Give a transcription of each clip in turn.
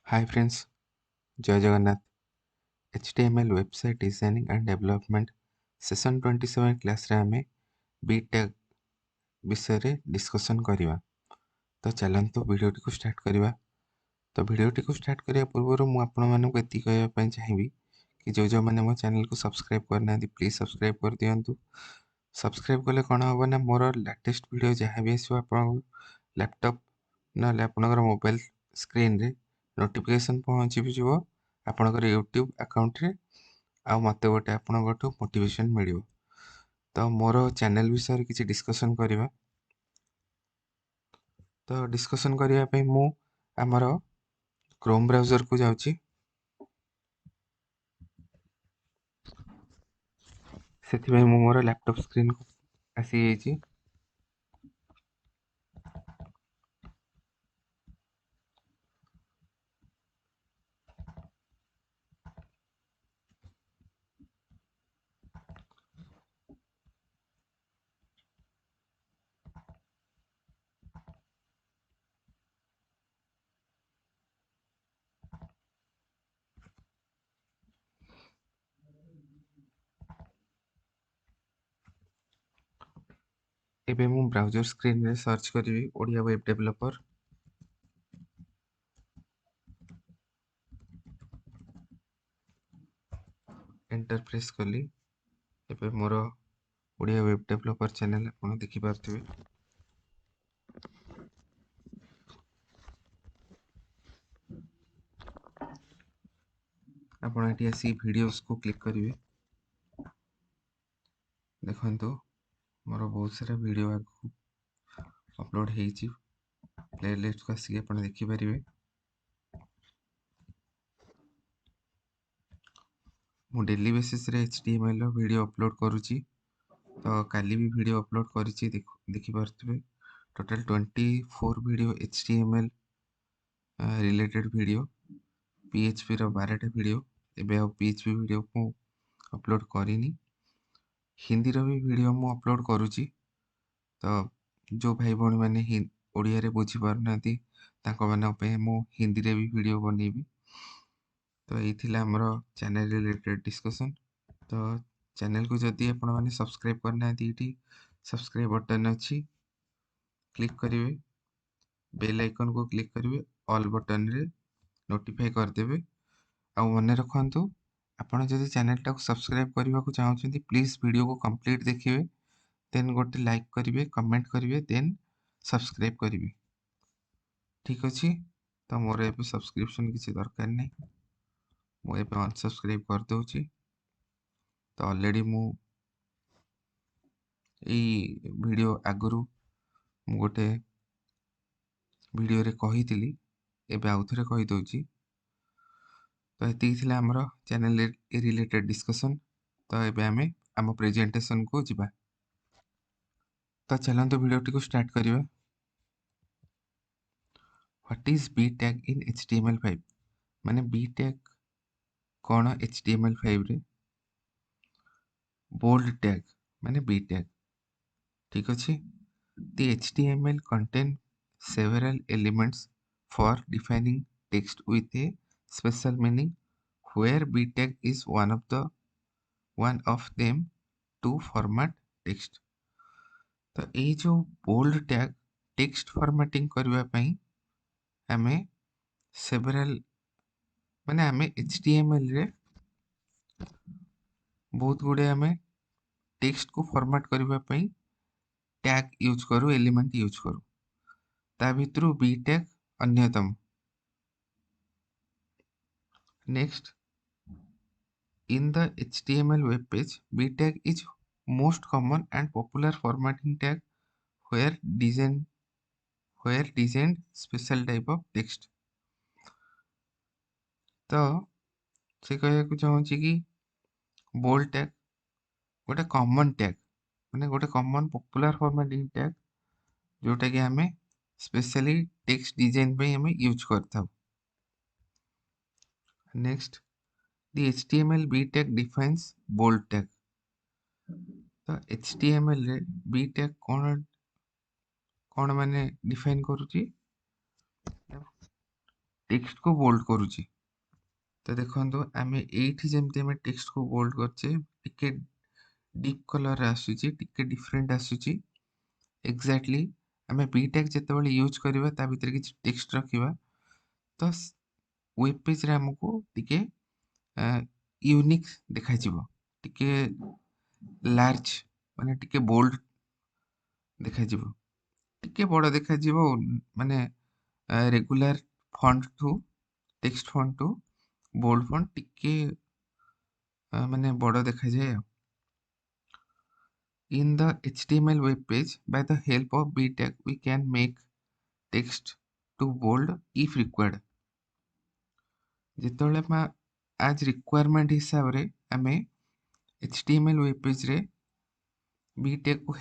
Hi friends, Jai Jagannath. HTML website designing and development session 27 class रे आमे BTech विषय रे डिस्कशन करिवा। तो चलंतु वीडियो को स्टार्ट करिवा। तो वीडियो को स्टार्ट करिया पूर्व मु आपण मानक एति कहया पई चाहिबी कि जो जो माने मो चैनल को सब्सक्राइब करना दी प्लीज सब्सक्राइब कर दियंतु। सब्सक्राइब कले कोन होबो ना मोर लेटेस्ट वीडियो जहां भी आसो आपण लैपटॉप ना आपनकर मोबाइल स्क्रीन रे नोटिफिकेशन पहुंची भी जिवो आपनकर यूट्यूब अकाउंट रे आ मते गोटे आपनगठु मोटिवेशन मिलियो। तो मोर चैनल विषय किसी डिस्कशन करिवा। तो डिस्कशन करिया पई मु हमर क्रोम ब्राउजर को जाउची। सेति भाई मु मोर लैपटॉप स्क्रीन को आसी जाइची। एबे मु ब्राउजर स्क्रीन रे सर्च करिवि Odia web developer. Enter press कली। एबे मोर ओडिया वेब डेवलपर चैनल आपण देखि पारथिबे। आपण एटी आसी वीडियोस को क्लिक करिवे। देखंतु मोर बहुत सारा वीडियो आगु अपलोड हेची प्ले लिस्ट को आसी आपण देखि परिवे। मु डेली बेसिस रे HTML रो वीडियो अपलोड करूची। तो काली भी वीडियो अपलोड करिची देखि पारथिबे। Total 24 video HTML related video PHP रो 12 टा वीडियो एबे आ PHP वीडियो को अपलोड करिनी। हिंदी रो भी वीडियो मु अपलोड करूची। तो जो भाई भौणी माने ओडिया रे बुझी पारनाती तांको माने पे मु हिंदी रे भी वीडियो बनेबी। तो एई थिला हमरो चैनल रिलेटेड डिस्कशन। तो चैनल को जदि आपण माने सब्सक्राइब करना एटी सब्सक्राइब बटन अछि क्लिक करिवे। बेल आइकन को क्लिक करिवे ऑल बटन रे नोटिफाई कर देबे। आ मने रखंतु आपण जदि चैनल टा को सब्सक्राइब करबा को चाहउछंती प्लीज वीडियो को कंप्लीट देखिवे देन गोटे लाइक करिवे कमेंट करिवे देन सब्सक्राइब करिवे। ठीक अछि। तो मोर एबे सब्सक्रिप्शन किसी दरकार नै मु एबे अनसब्सक्राइब कर दोची। तो ऑलरेडी मु एई वीडियो आगुरु मु गोटे वीडियो रे कहितली एबे आउथरे कहि दोची। तो एति थिला हमरो चैनल रिलेटेड डिस्कशन। तो एबे हमें आम प्रेजेंटेशन को जिबा। तो चलंतु वीडियो टी को स्टार्ट करिवा। What is B tag in HTML5 माने बी टैग कोन HTML5 रे। बोल्ड टैग माने बी टैग। ठीक अछि। The HTML contain several elements for defining text with a special meaning where b tag is one of them to format text। तो ये जो bold tag text formatting करबा पई हमें सेवरल माने हमें HTML रे बहुत गुडे हमें टेक्स्ट को फॉर्मेट करबा पई टैग यूज करू एलिमेंट यूज करू ता भितरु बी टैग अन्यतम। Next in the HTML web page b tag is most common and popular formatting tag where designed special type of text। तो से कहया को चाहूची कि बोल्ड टैग गोटे कॉमन टैग माने गोटे कॉमन पॉपुलर फॉर्मेटिंग टैग जोटा कि हमें स्पेशली टेक्स्ट डिजाइन पे हमें यूज करता। Next the HTML b tag defines bold tag। तो HTML रे b tag कोन माने डिफाइन करूची टेक्स्ट को बोल्ड करूची। तो देखो आम ये जमी आम टेक्स्ट को बोल्ड करचे टिके डीप कलर आसूची टिके डिफरेंट आसूची एक्जाक्टली आम बी टैग जिते यूज करवा ता भीतर किसी टेक्स्ट रखा तो वेब पेज रे हमको टिके यूनिक देखा टिके लार्ज माने टिके बोल्ड देखा टिके बड़ देखा माने regular font to text font to bold font टिके माने बड़ देखा जाए। In the HTML web page, by the help of b tag, we can make text to bold if required. जितने आज रिक्वायरमेंट हिसाब रे आमे HTML वेब पेज रे बी टैग को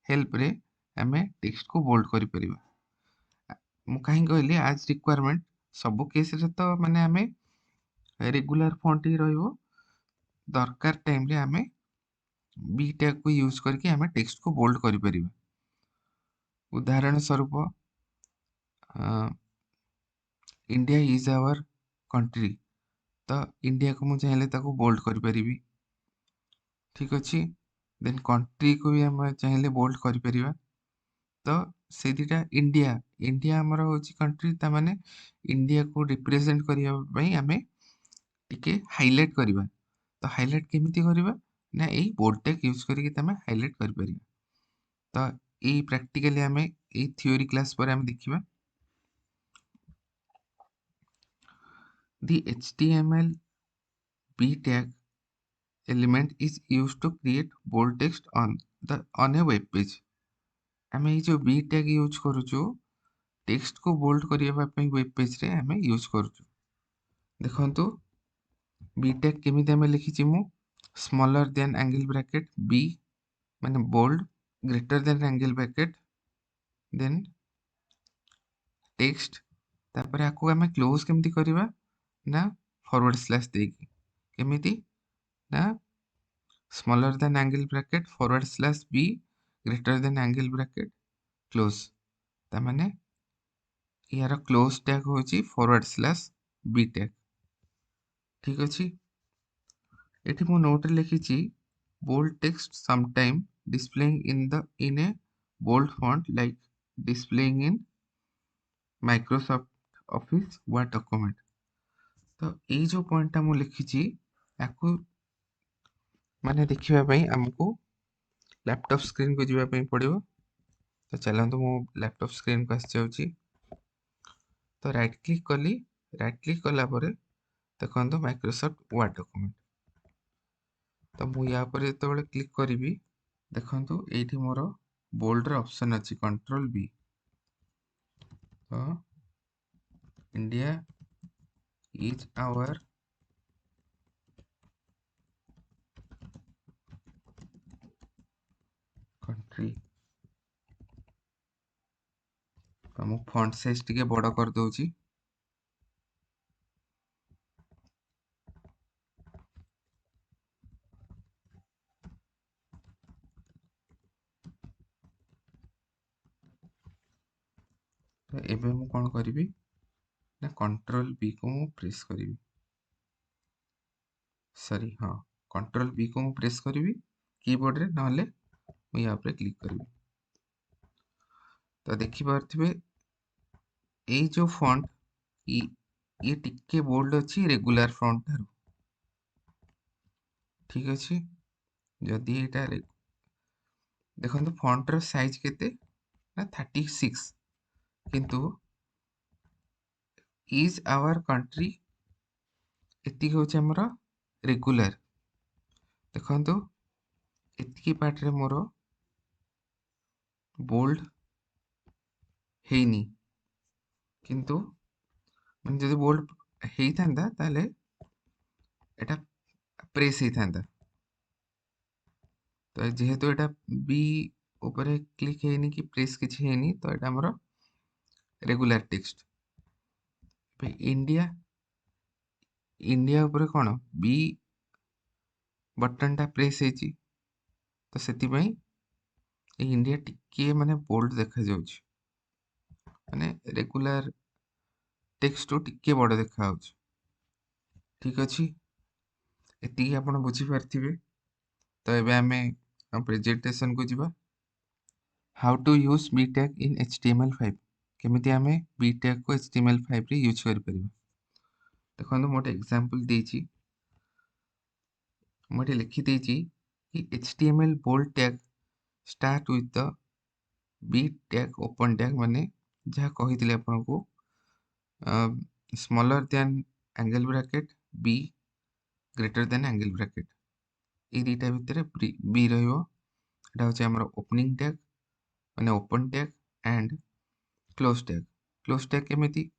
हेल्प रे आमे टेक्स्ट को बोल्ड करि परिबा। मु काहे कहली आज रिक्वायरमेंट सब केस रे तो माने आमे रेगुलर फॉन्ट ही रहइबो दरकार टाइम रे आमे बी टैग को यूज करके आमे टेक्स्ट को बोल्ड करि परिबा। उदाहरण स्वरूप इंडिया इज आवर कंट्री तो इंडिया को मुझे चाहे ताको बोल्ड कर परिबी। ठीक अच्छे देन कंट्री को भी हम चाहे बोल्ड कर परिबा। तो से दुटा इंडिया इंडिया आमर होची कंट्री ता माने इंडिया को रिप्रेजेंट करिया पई हमें टिके हाइलाइट करबा। तो हाइलाइट केमिति करबा ना एई बोल्ड टेक यूज करके तमे हाइलाइट कर परिबा। तो एई प्रैक्टिकली हमें एई थ्योरी क्लास पर हम देखिबा। The HTML b tag element is used to create bold text on a web page. आम ये जो बी टैग यूज करूचु टेक्स्ट को बोल्ड करबा पई वेब पेज रे आम यूज करूचु। देखंतु बी टैग केमिति आम लिखिछि मु smaller than angle bracket B माने bold greater than angle bracket then text तापर आको आम क्लोज केमिति करबा ना फॉरवर्ड स्लैश देकी केमिति ना smaller than angle bracket forward slash b greater than angle bracket close ता माने यार क्लोज टैग होची फॉरवर्ड स्लैश b टैग। ठीक अछि एठी मो नोट रे लिखिछि bold text sometime displaying in a bold font like displaying in Microsoft Office Word document। तो ए जो पॉइंट मु लिखिछि याकू माने देखिबा पई हमको लैपटॉप स्क्रीन को जीवा पई पड़िबो। तो चलतु मो लैपटॉप स्क्रीन को आस जाउची। तो राइट क्लिक कली राइट क्लिक कला परे देखो माइक्रोसॉफ्ट वर्ड डॉक्यूमेंट। तो मु या पर जेते क्लिक करी देखो ये मोर बोल्ड ऑप्शन अच्छी कंट्रोल बी। तो इंडिया इज आवर कंट्री। तो मु फॉन्ट साइज टिके बड़ कर दोची। तो एबे मु कोन करिवि ना कंट्रोल बी को मु प्रेस करिवि सॉरी हाँ कंट्रोल बी को मु प्रेस करिवि कीबोर्ड रे नहले मु या पर क्लिक करिवि। तो देखि पारथिबे ए जो फॉन्ट ये टिके बोल्ड अच्छी रेगुलर फॉन्ट थारु। ठीक अच्छे जदि एटा देखो फॉन्ट रो साइज केते ना 36 किंतु इज आवर कंट्री एति होचे हमर रेगुलर। देखो एति पार्ट रे मोर बोल्ड हेनी किंतु मन जदि बोल्ड हेई थांदा ताले एटा प्रेस हेई थांदा। तो जेहेतु एटा बी ऊपर क्लिक हेनी कि प्रेस किछि हेनी तो एटा हमर रेगुलर टेक्स्ट। इंडिया इंडिया ऊपर कोन बी बटन टा प्रेस हेची तो सेति पई ए इंडिया टिके माने बोल्ड देखा जाउछ माने रेगुलर टेक्स्ट टू टिके बड़ देखा ठीक अच्छे एति आप बुझीपारे। तो ये आम प्रेजेंटेशन को जीवा। How to use B tag in HTML5 केमिति आम बी टैग को HTML5 रे यूज कर परिबा। देखो मोटे एग्जांपल देछि मोटे लिखि देछि कि HTML bold tag start with the B tag open tag माने जहाँ कही आपन को smaller than angle bracket B greater than angle bracket ये दुटा भितर बी रहिबो। एटा होचे हमर ओपनिंग टैग माने open tag and close tag केमिति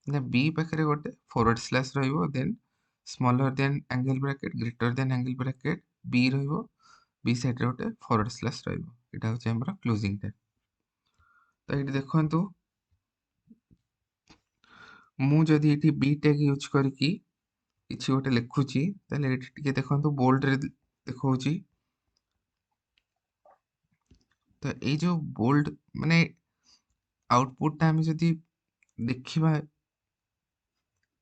ना बी पाखरे गोटे फॉरवर्ड स्लैश रहिबो then smaller than angle bracket greater than angle bracket B रहिबो बी साइड रे गोटे फॉरवर्ड स्लैश रहिबो एटा होचे हमर क्लोजिंग टैग। तो ये देखंतु मु जदि एठी बी टैग यूज करकी किसी गोटे लिखुची ताले एठी टिके देखंतु बोल्ड रे देखौची। तो ये जो बोल्ड माने आउटपुट टा हम जदि देखिबा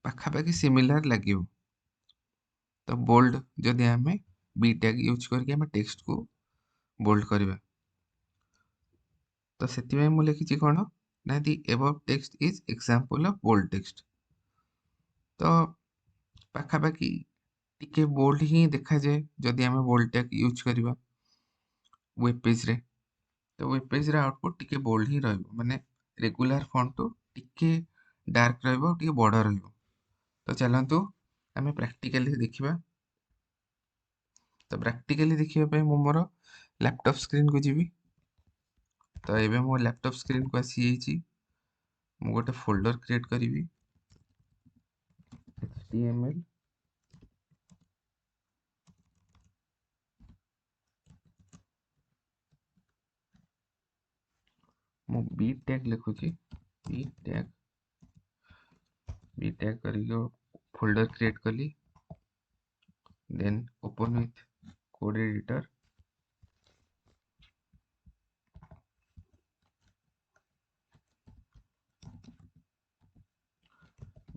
पाखापाखि सिमिलर लगे। तो बोल्ड जदि आम बी टैग यूज करके आम टेक्स्ट को बोल्ड करवा। तो से मुझे लिखी कौन ना दी above text is example of bold text. तो पाखापाखि टिके बोल्ड ही देखा जाए जदि आम बोल्ड टैग यूज करवा वेब पेज रे। तो वेब पेज रे आउटपुट टिके बोल्ड ही रहइबो माने रेगुलर फॉन्ट टू टिके डार्क रहइबो टिके बड़ रहइबो। तो चलंतु आम प्रैक्टिकली देखिबा। तो प्रैक्टिकली देखिबा पे मु मोर लैपटॉप स्क्रीन को जीवी। तो एबे मो लैपटॉप स्क्रीन को आसी जाइछि। मु गोटे फोल्डर क्रिएट करिवि HTML मु बी टैग लिखुछि बी टैग करियो फोल्डर क्रिएट कली then open with code editor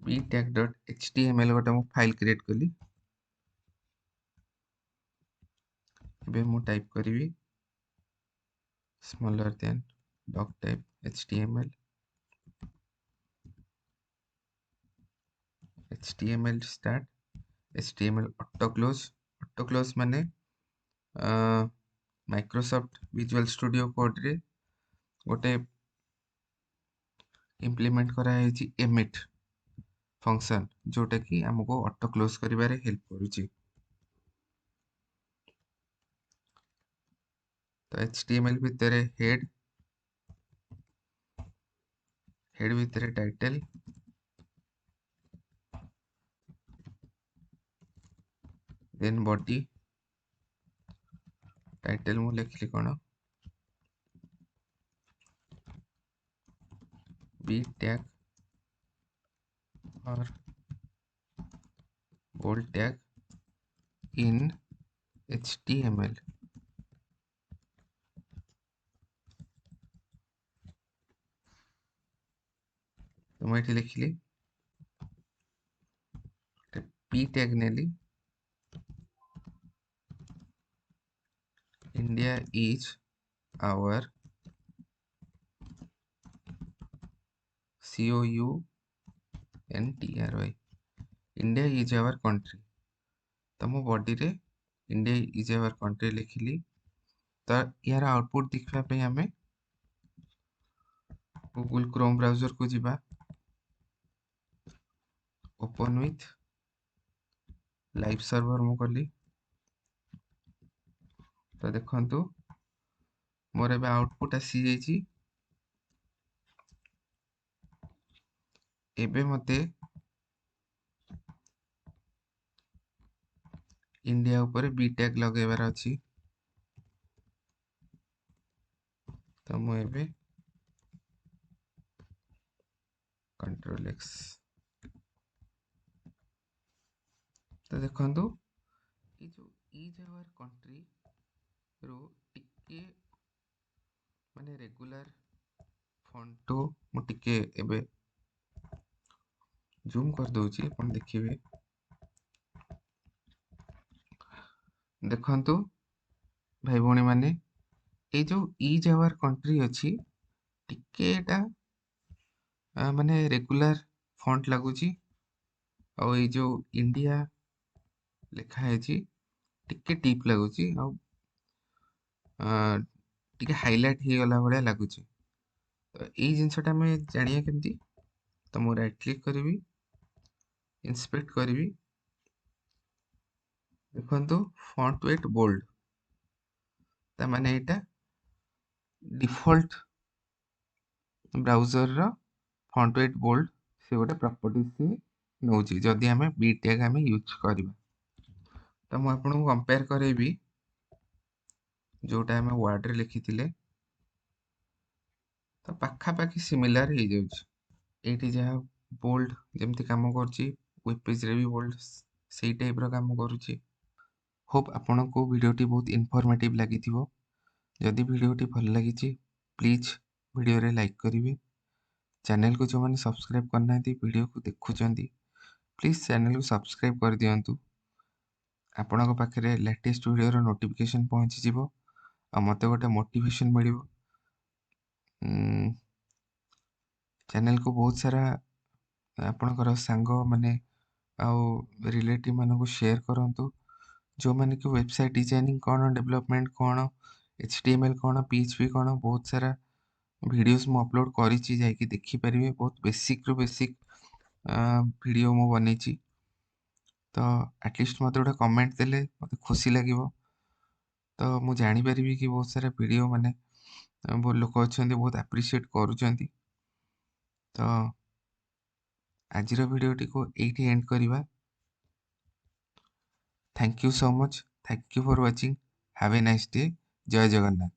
B tag dot HTML गोटे मु फाइल क्रिएट कली। एबे मु टाइप करिवि smaller than doctype HTML start HTML auto close माने माइक्रोसॉफ्ट विजुअल स्टूडियो कोड रे गोटे इम्प्लीमेंट करा है एमिट फंक्शन जोटा कि हमको ऑटो क्लोज करिवारे हेल्प करूची। तो HTML भितर हेड भितर टाइटल देन बॉडी टाइटल मु लिखली कोन बी टैग और बोल्ड टैग इन HTML। तो मैं लिखली पी टैग नेली India is our COUNTRY India is our country. तो मो बॉडी रे इंडिया इज आवर कंट्री लिखली। तो यार आउटपुट देखा पे हमें गूगल क्रोम ब्राउजर को जीवा ओपन विथ लाइव सर्वर मु कली। तो देखंतु मोर एबे आउटपुट आसी जाइछि। एबे मते इंडिया ऊपर बी टैग लगेबार अछि। तो मु एबे कंट्रोल एक्स। तो देखंतु ये जो इज आवर कंट्री रो टिके माने रेगुलर फॉन्ट टू मु टिके एबे जूम कर दउची आपण देखिबे देखंतु भाई भौणी माने ए जो ईज आवर कंट्री अछि टिके एटा माने रेगुलर फॉन्ट लागुची और ए जो इंडिया लिखा है जी टिके टीप लागुची और टिके हाइलाइट ही गला भलिया लागुची तो ए जिंसटा में जानिया केमती तो मु राइट क्लिक करिवि इंस्पेक्ट करिवि देखंतु फॉन्ट वेट बोल्ड ता माने एटा डिफॉल्ट ब्राउजर रो फॉन्ट वेट बोल्ड से गोटे प्रॉपर्टी से नउची जदी हमें बी टैग हमें यूज करबा तो मु आपन को कंपेयर करेबी जोटा हमें वर्ड रे लिखिथिले तो पाखा पाखी सिमिलर हो जाउची एठी जहा बोल्ड जेमती काम करची वेब पेज रे भी बोल्ड सेही टाइप रो काम करूची होप आपन को वीडियोटी बहुत इन्फॉर्मेटिव लागिथिबो जदि वीडियोटी भल लागिची प्लीज वीडियो रे लाइक करिवे चैनल को जो माने सब्सक्राइब करना वीडियो को देखुचंदी प्लीज चैनल को सब्सक्राइब कर दियंतु आपन को पाखरे लेटेस्ट वीडियो रो नोटिफिकेशन पहुंची जिवो आ मते गोटे मोटिवेशन मिलिवो चैनल को बहुत सारा आपनकर सांग माने आउ रिलेटिव मानको शेयर करंतु जो माने कि वेबसाइट डिजाइनिंग कोन डेवलपमेंट कोन एचटीएमएल कोन पीएचपी कोन बहुत सारा वीडियोस मु अपलोड करिछि जाई कि देखि परिबे बहुत बेसिक रु बेसिक वीडियो मु बनेछि तो एटलीस्ट मते गोटे कमेंट देले मते खुशी लागिवो तो मु जानि परिबी कि बहुत सारा वीडियो माने बहुत लोक अछंती बहुत एप्रिशिएट करूचंती तो आजिर वीडियोटी को एठी एंड करिवा thank you so much thank you for watching have a nice day जय जगन्नाथ।